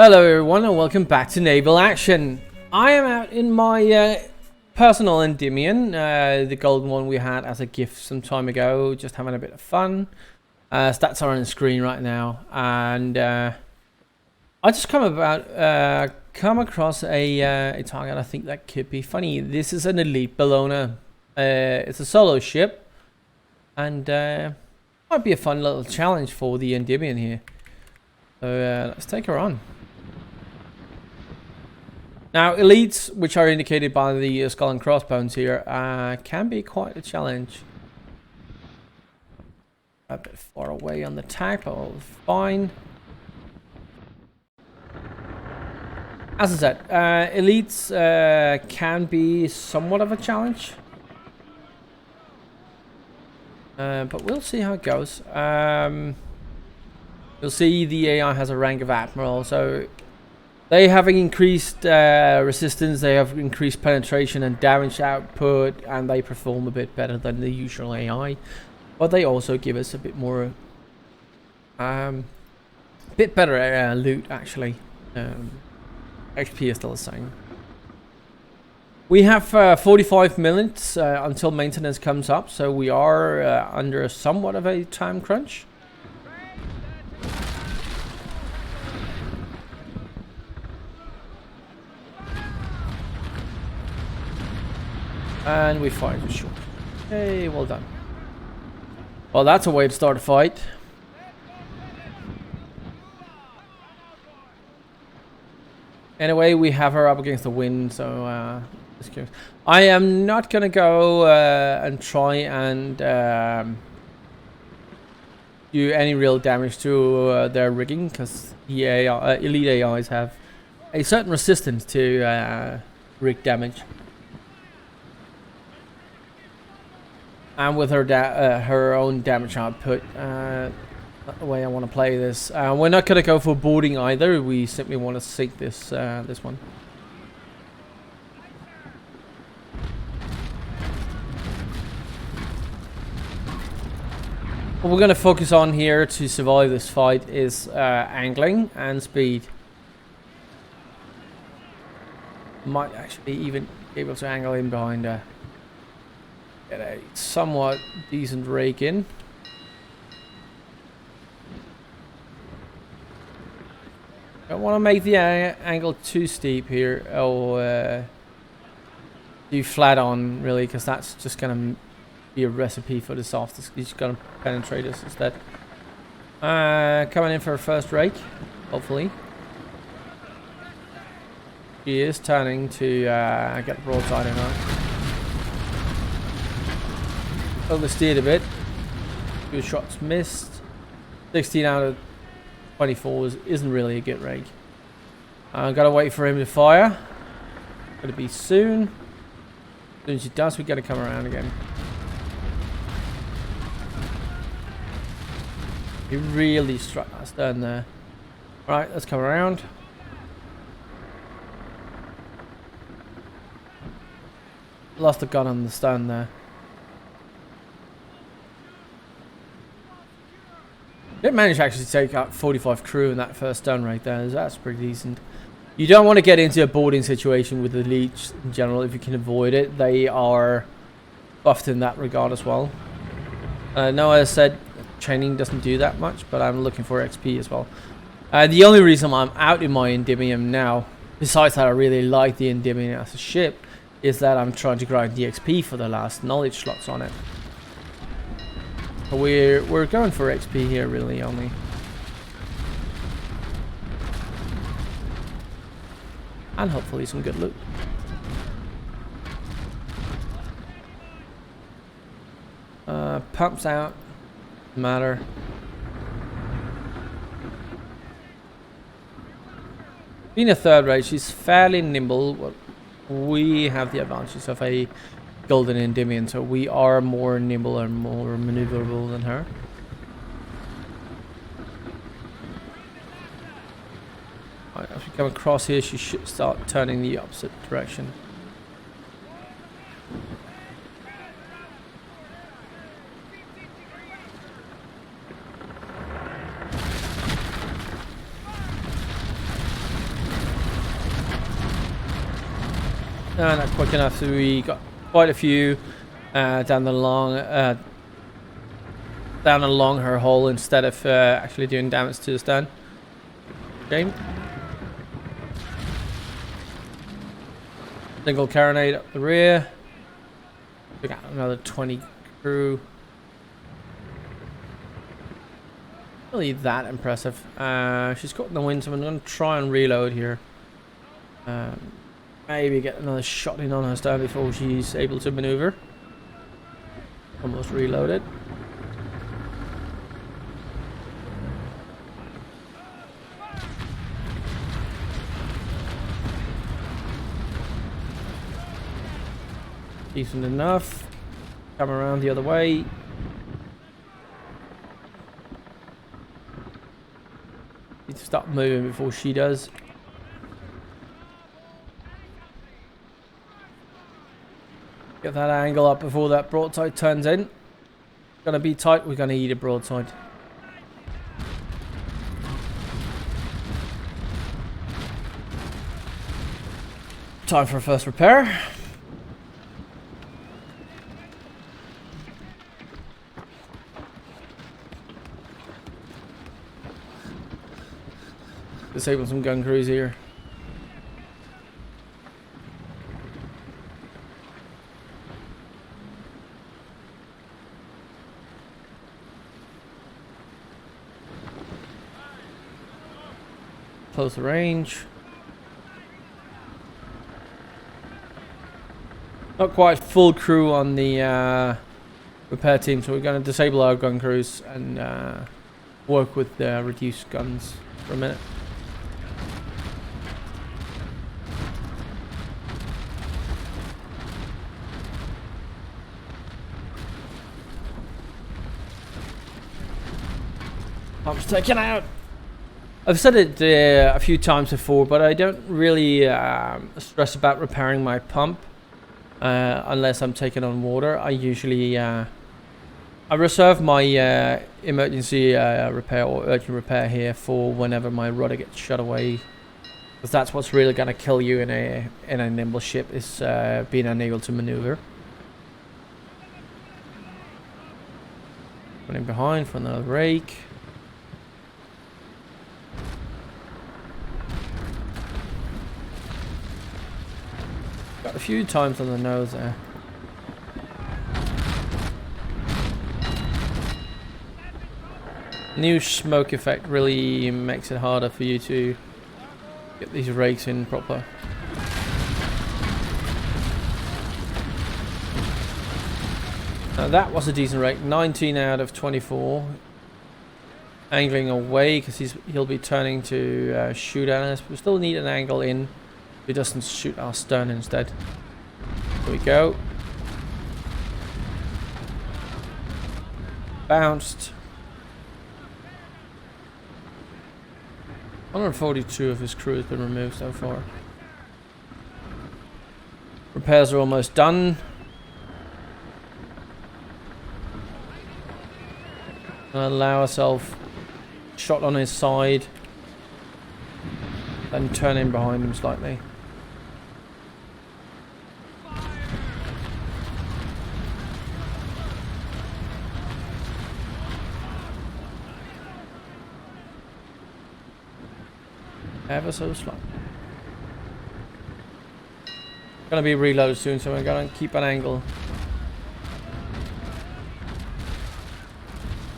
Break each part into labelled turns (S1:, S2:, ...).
S1: Hello everyone and welcome back to Naval Action. I am out in my personal Endymion, the golden one we had as a gift some time ago, just having a bit of fun. Stats are on the screen right now, and I just come across a target I think that could be funny. This is an elite bellona. It's a solo ship, and might be a fun little challenge for the Endymion here. So let's take her on. Now, elites, which are indicated by the skull and crossbones here, can be quite a challenge. A bit far away on the tack, but all fine. As I said, elites can be somewhat of a challenge. But we'll see how it goes. You'll see the AI has a rank of Admiral, so they have increased resistance, they have increased penetration and damage output, and they perform a bit better than the usual AI. But they also give us a bit more, bit better loot actually. XP is still the same. We have 45 minutes until maintenance comes up, so we are under somewhat of a time crunch. And we fired the shot. Hey, well done. Well, that's a way to start a fight. Anyway, we have her up against the wind, so just curious. I am not gonna go and try and do any real damage to their rigging, because the elite AIs have a certain resistance to rig damage. And with her her own damage output, not the way I want to play this. We're not going to go for boarding either. We simply want to sink this this one. What we're going to focus on here to survive this fight is angling and speed. Might actually even be able to angle in behind her. Get a somewhat decent rake in. Don't want to make the angle too steep here, or do flat on really, because that's just going to be a recipe for disaster. He's going to penetrate us instead. Coming in for a first rake, hopefully. He is turning to get the broadside in her. Oversteered a bit. Good shots missed. 16 out of 24 isn't really a good rake. Gotta wait for him to fire. Gonna be soon. As soon as he does, we gotta come around again. He really struck that stern there. Right, let's come around. Lost the gun on the stern there. Did manage to actually take out 45 crew in that first stun right there. That's pretty decent. You don't want to get into a boarding situation with the elites in general if you can avoid it. They are buffed in that regard as well. No, as I said, training doesn't do that much, but I'm looking for XP as well. The only reason I'm out in my Endymion now, besides that I really like the Endymion as a ship, is that I'm trying to grind the XP for the last knowledge slots on it. We're going for XP here, really, only. And hopefully some good loot. Pumps out. Matter. Being a third rate, she's fairly nimble. We have the advantages of a golden Endymion, so we are more nimble and more maneuverable than her. Right, as we come across here, she should start turning the opposite direction. Not quick enough, so we got quite a few down along her hull instead of actually doing damage to the stern. Shame. Single carronade up the rear. We got another 20 crew. Really that impressive. She's caught in the wind, so I'm going to try and reload here. Maybe get another shot in on her stern before she's able to maneuver. Almost reloaded. Decent enough. Come around the other way. Need to stop moving before she does. Get that angle up before that broadside turns in. Gonna be tight, we're gonna eat a broadside. Time for a first repair. Disable some gun crews here. Close the range. Not quite full crew on the repair team, so we're going to disable our gun crews and work with the reduced guns for a minute. Pump's taken out. I've said it a few times before, but I don't really stress about repairing my pump unless I'm taking on water. I usually I reserve my emergency repair or urgent repair here for whenever my rudder gets shut away, because that's what's really gonna kill you in a nimble ship, is being unable to maneuver. Running behind for another rake. Got a few times on the nose there. New smoke effect really makes it harder for you to get these rakes in proper. Now that was a decent rake, 19 out of 24. Angling away because he'll be turning to shoot at us. We still need an angle in. He doesn't shoot our stern instead. Here we go. Bounced. 142 of his crew has been removed so far. Repairs are almost done. Allow ourselves shot on his side. Then turn in behind him slightly. Ever so slight. Gonna be reloaded soon, so we're gonna keep an angle.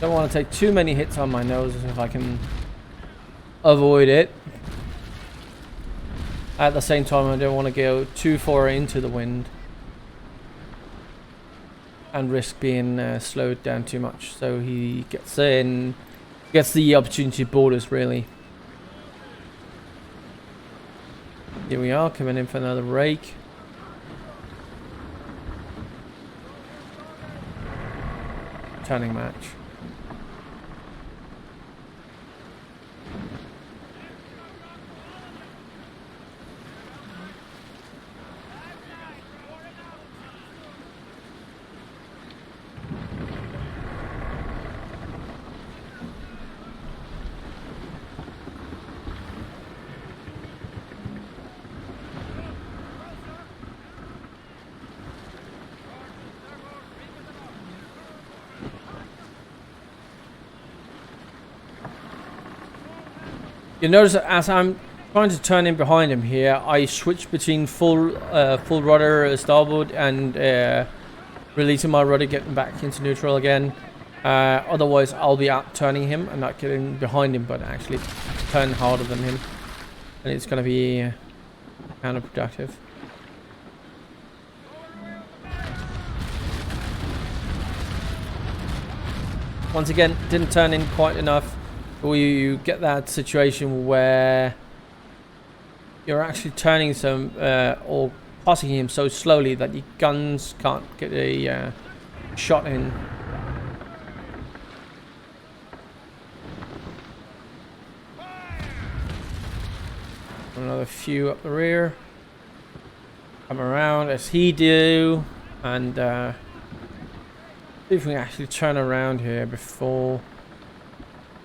S1: Don't want to take too many hits on my nose if I can avoid it. At the same time, I don't want to go too far into the wind and risk being slowed down too much. So he gets in, gets the opportunity to board us really. Here we are, coming in for another rake. Turning match. You notice that as I'm trying to turn in behind him here, I switch between full rudder starboard and releasing my rudder, getting back into neutral again. Otherwise, I'll be out turning him and not getting behind him, but actually turn harder than him, and it's going to be counterproductive. Once again, didn't turn in quite enough. You get that situation where you're actually turning or passing him so slowly that your guns can't get a shot in. Another few up the rear. Come around as he do, and see if we can actually turn around here before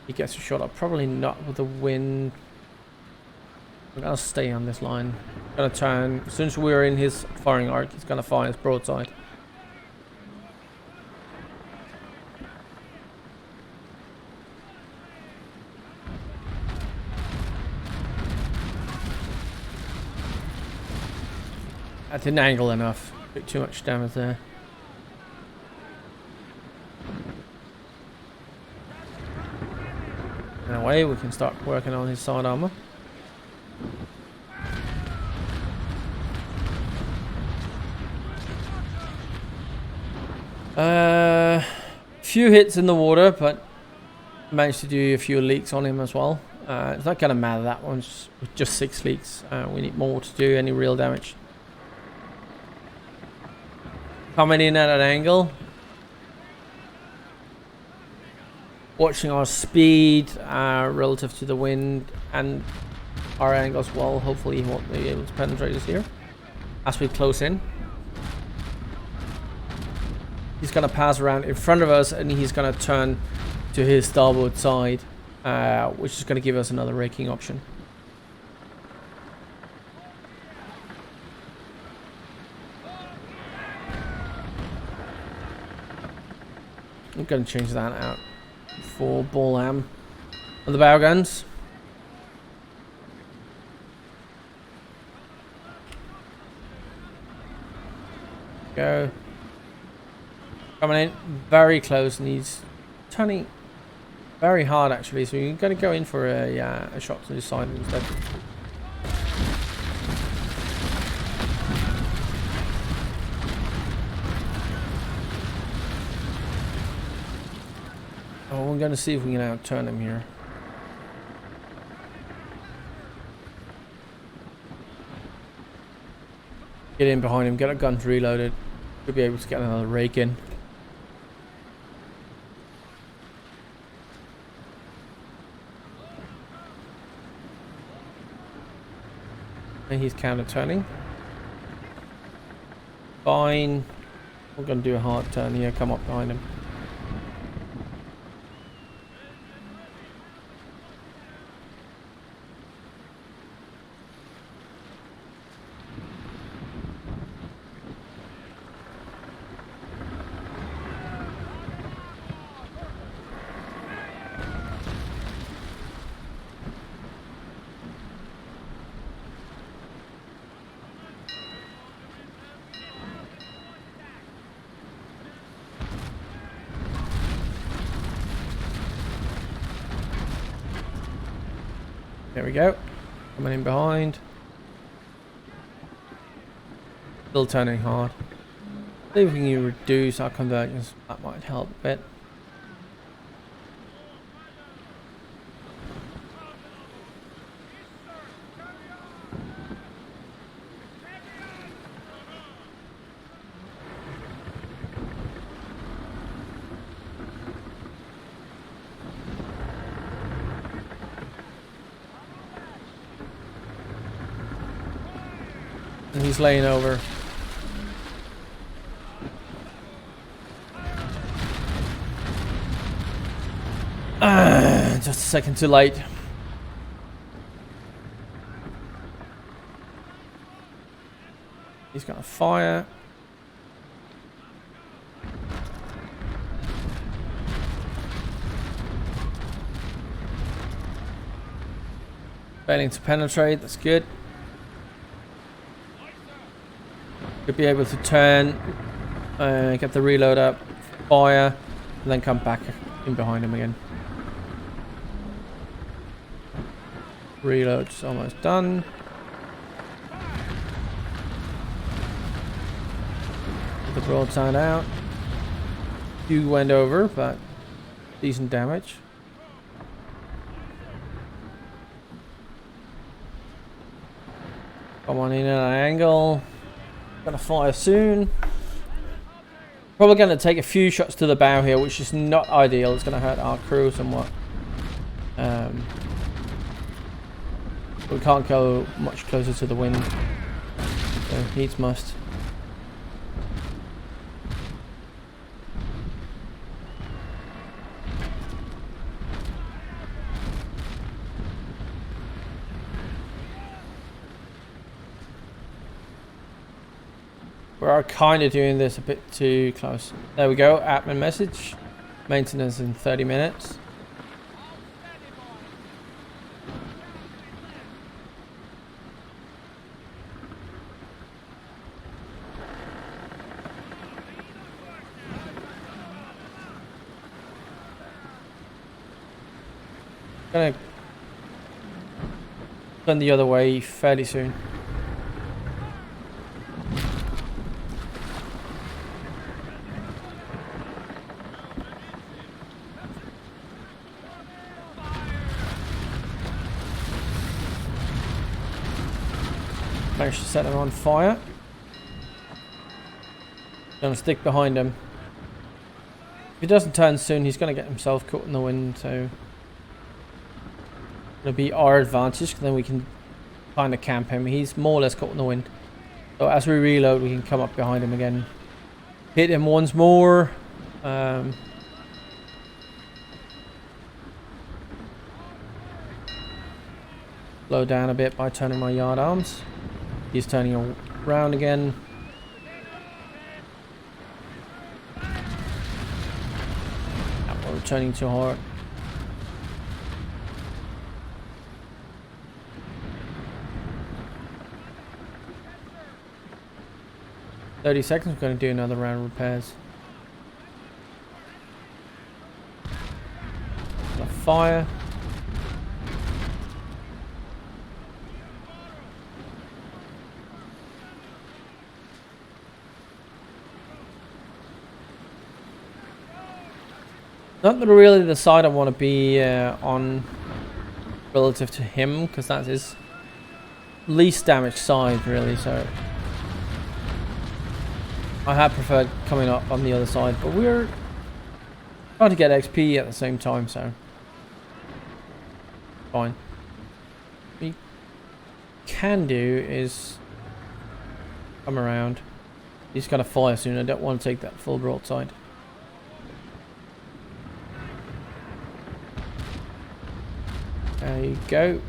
S1: he gets a shot up. Probably not with the wind. I'm gonna stay on this line. Gonna turn. As soon as we're in his firing arc, he's gonna fire his broadside. I didn't angle enough. Took too much damage there. In a way, we can start working on his side armor. Few hits in the water, but managed to do a few leaks on him as well. It's not gonna matter, that one's just 6 leaks. We need more to do any real damage. Coming in at an angle. Watching our speed relative to the wind and our angle as well. Hopefully he won't be able to penetrate us here as we close in. He's going to pass around in front of us and he's going to turn to his starboard side, which is going to give us another raking option. I'm going to change that out for ball am on the bow guns. Go. Coming in very close, and he's turning very hard actually, so you're going to go in for a shot to the side instead. Oh, we're going to see if we can outturn him here. Get in behind him, get our guns reloaded. Should be able to get another rake in. And he's counter turning. Fine. We're going to do a hard turn here, come up behind him. There we go. Coming in behind. Still turning hard. See if we can reduce our convergence. That might help a bit. And he's laying over. Just a second too late. He's gonna fire. Failing to penetrate, that's good. Could be able to turn, get the reload up, fire, and then come back in behind him again. Reload's almost done. Get the broadside out. You went over, but decent damage. Come on in at an angle. Gonna fire soon. Probably gonna take a few shots to the bow here, which is not ideal. It's gonna hurt our crew somewhat. We can't go much closer to the wind. So needs must. We are kind of doing this a bit too close. There we go, admin message. Maintenance in 30 minutes. Gonna turn the other way fairly soon. Managed to set him on fire. Gonna stick behind him. If he doesn't turn soon, he's gonna get himself caught in the wind, so it'll be our advantage, because then we can kind of camp him. He's more or less caught in the wind. So as we reload, we can come up behind him again. Hit him once more. Slow down a bit by turning my yard arms. He's turning around again. We're returning too hard. "30 seconds, we're going to do another round of repairs." A fire. Not really the side I want to be on relative to him, because that's his least damaged side, really, so I had preferred coming up on the other side, but we're trying to get XP at the same time, so fine. What we can do is come around. He's got to fire soon. I don't want to take that full broadside. There you go.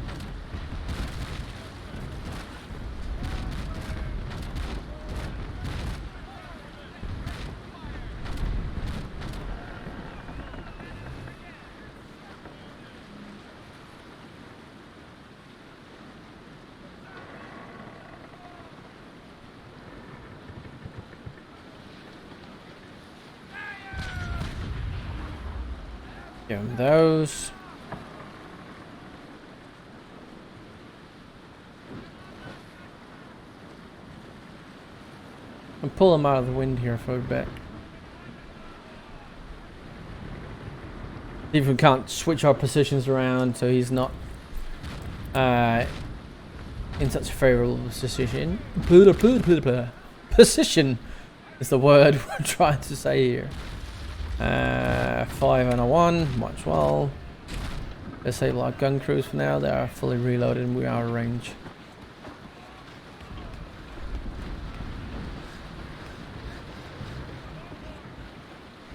S1: Give him those. And pull him out of the wind here for a bit. See if we can't switch our positions around so he's not in such a favourable position. Position is the word we're trying to say here. 5 and a 1, much well. Disable our gun crews for now. They are fully reloaded and we are in range.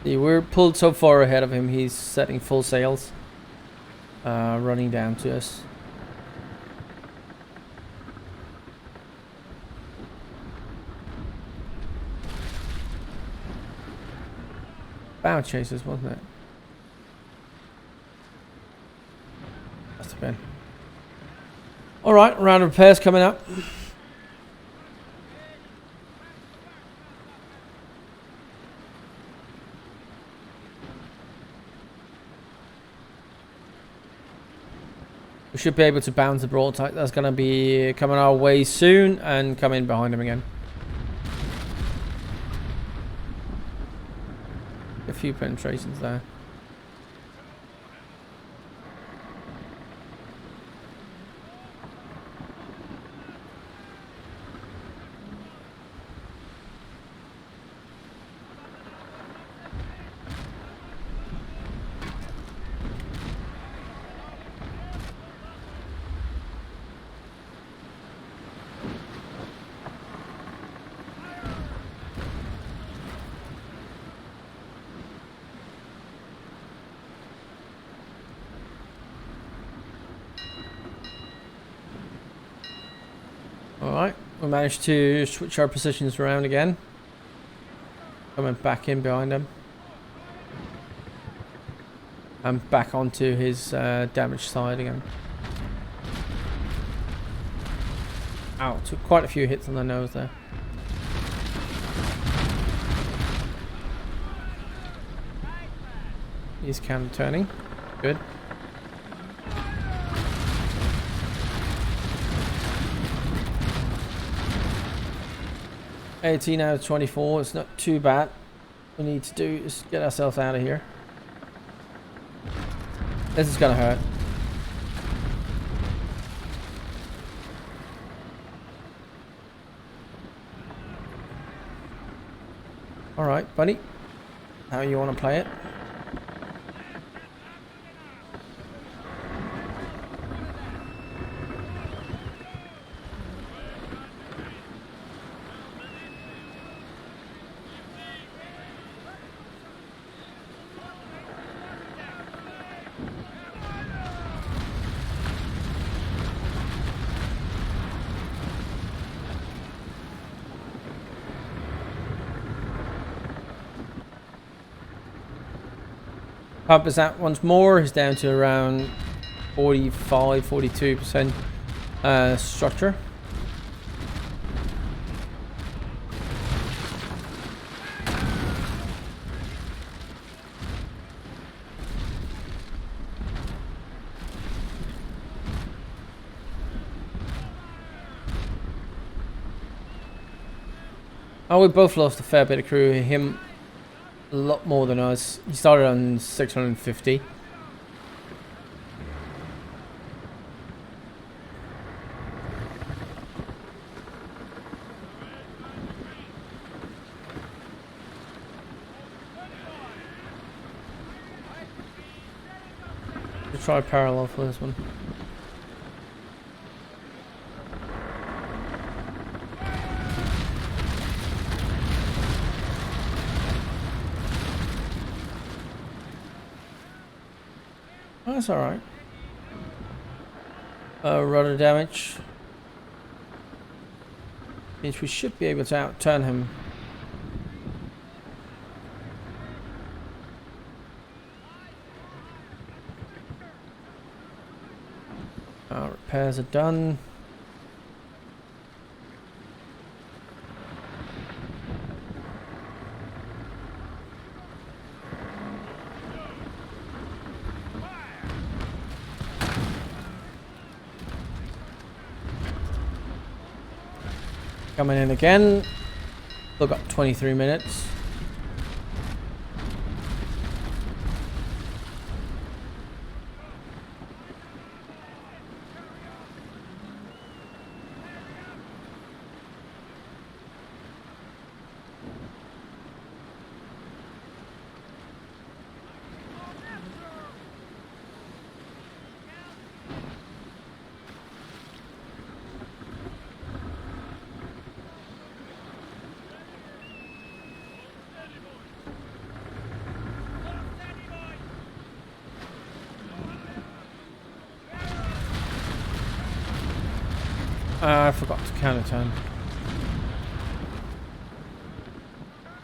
S1: See, we're pulled so far ahead of him, he's setting full sails, running down to us. Bow chasers, wasn't it? Must have been. Alright, round of repairs coming up. We should be able to bounce the broadside. That's going to be coming our way soon and come in behind him again. A few penetrations there. Alright, we managed to switch our positions around again. Coming back in behind him. And back onto his damaged side again. Ow, took quite a few hits on the nose there. He's counter turning. Good. $18 out of 24, it's not too bad. What we need to do is get ourselves out of here. This is gonna hurt. Alright, buddy. How you wanna play it? Pump is out once more. He's down to around 45, 42% structure. Oh, we both lost a fair bit of crew. Him a lot more than us. He started on 650. We'll try parallel for this one. That's alright. Rudder damage. Means we should be able to outturn him. Our repairs are done. Coming in again. Still got 23 minutes. I forgot to counter turn.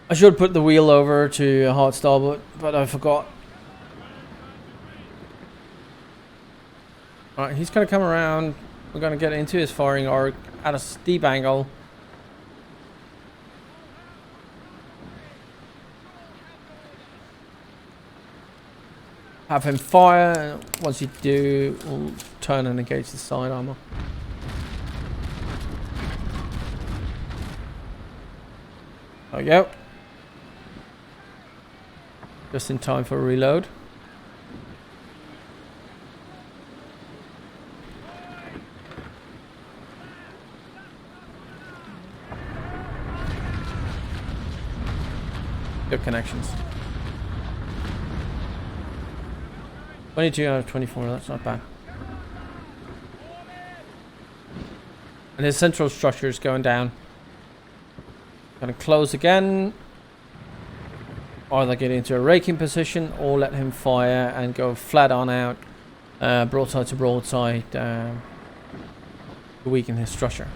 S1: I should put the wheel over to a hard starboard, but I forgot. Alright, he's gonna come around we're going to get into his firing arc at a steep angle. Have him fire. Once you do, we'll turn and engage the side armor. There we go. Just in time for a reload. Good connections. 22 out of 24, that's not bad. And his central structure is going down. Gonna close again. Either get into a raking position or let him fire and go flat on out, broadside to broadside, to weaken his structure.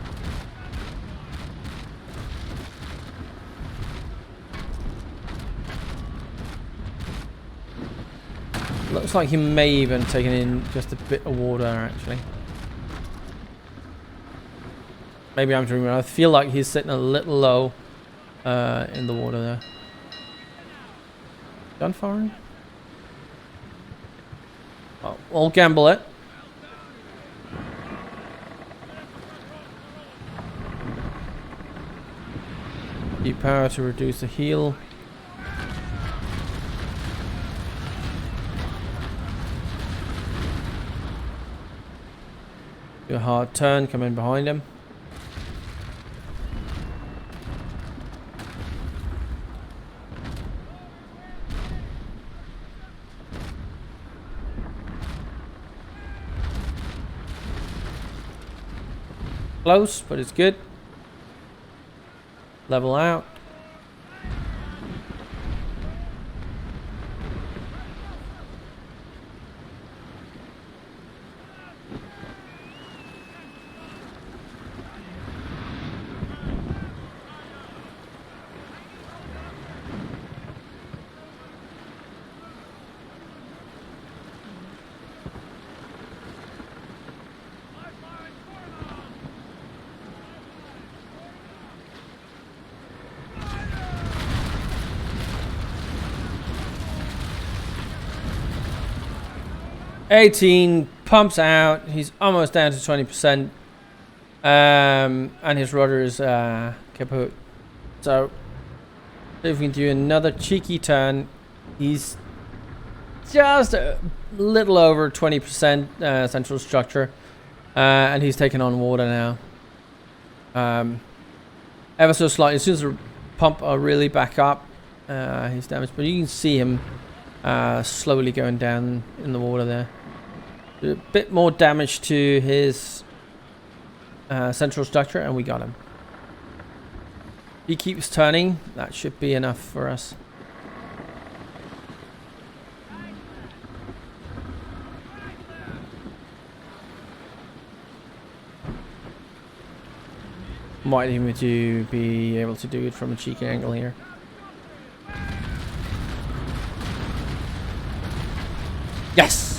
S1: Looks like he may even taken in just a bit of water, actually. Maybe I'm dreaming. I feel like he's sitting a little low in the water there. Gun firing? Oh, we'll gamble it. Keep power to reduce the heal. Do a hard turn, come in behind him. Close, but it's good. Level out. $18 pumps out. He's almost down to 20%, and his rudder is kaput. So if we can do another cheeky turn, he's just a little over 20% central structure, and he's taking on water now. Ever so slightly. As soon as the pump are really back up, he's damaged, but you can see him slowly going down in the water there. A bit more damage to his central structure, and we got him. He keeps turning. That should be enough for us. Might even be able to do it from a cheeky angle here. Yes!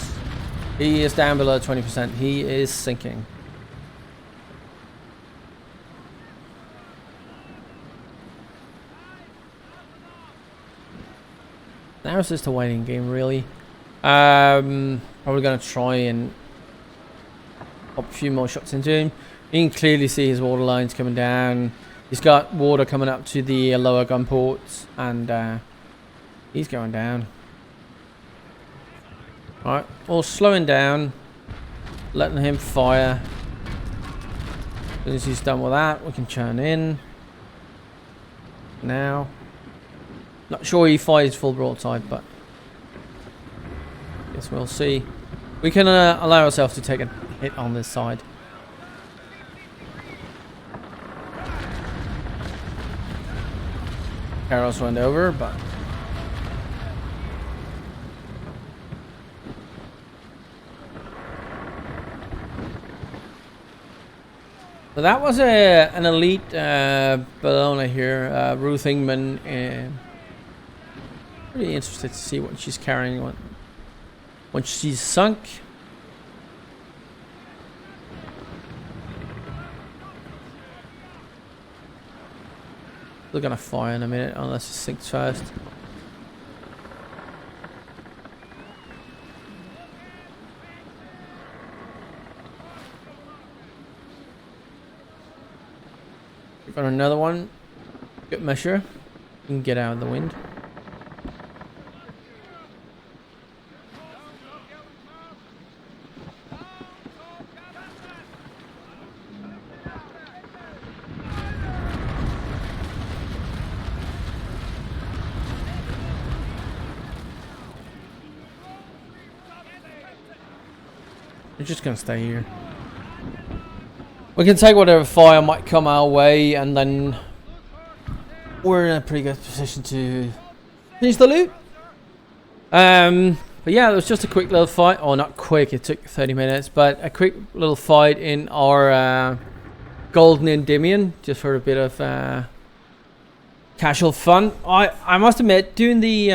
S1: He is down below 20%. He is sinking. Now it's just a waiting game, really. Probably going to try and pop a few more shots into him. You can clearly see his water lines coming down. He's got water coming up to the lower gun ports, and he's going down. Alright, we're slowing down, letting him fire. As soon as he's done with that, we can churn in. Now, not sure he fires full broadside, but guess we'll see. We can allow ourselves to take a hit on this side. Arrows went over, but so that was an elite bellona here, Ruth Ingman. Pretty interested to see what she's carrying once she's sunk. We're gonna fire in a minute unless it sinks first. We've got another one. Good measure. We can get out of the wind. We're just gonna stay here. We can take whatever fire might come our way, and then we're in a pretty good position to finish the loot. But yeah, it was just a quick little fight. Oh, not quick. It took 30 minutes, but a quick little fight in our golden Endymion, just for a bit of casual fun. I must admit, doing the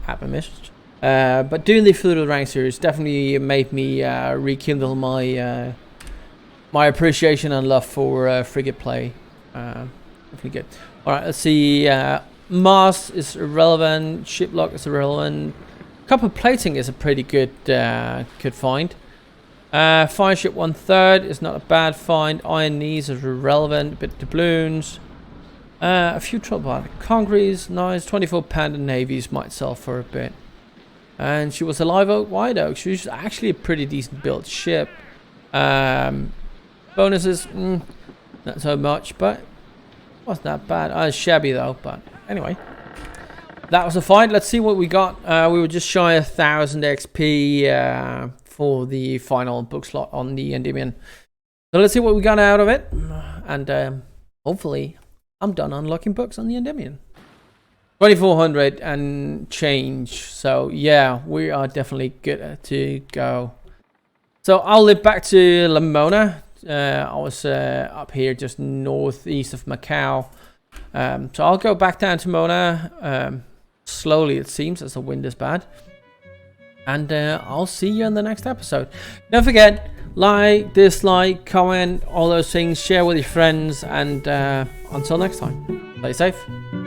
S1: happen missed. But doing the Feudal Rank series definitely made me rekindle my my appreciation and love for frigate play. Definitely good. All right, let's see. Mast is irrelevant. Shiplock is irrelevant. Copper plating is a pretty good good find. Fire ship 1/3 is not a bad find. Iron knees are irrelevant. A bit of doubloons. A few trouble concretes. Nice. 24-pounder navies might sell for a bit. And she was a live oak, wide oak. She was actually a pretty decent built ship. Bonuses, not so much, but wasn't that bad. Shabby though, but anyway. That was a fight. Let's see what we got. We were just shy of 1000 XP for the final book slot on the Endymion. So let's see what we got out of it. And hopefully I'm done unlocking books on the Endymion. 2400 and change. So yeah, we are definitely good to go. So I'll live back to Lamona. I was up here just northeast of Macau. So I'll go back down to Mona slowly, it seems, as the wind is bad. And I'll see you in the next episode. Don't forget, like, dislike, comment, all those things. Share with your friends. And until next time, stay safe.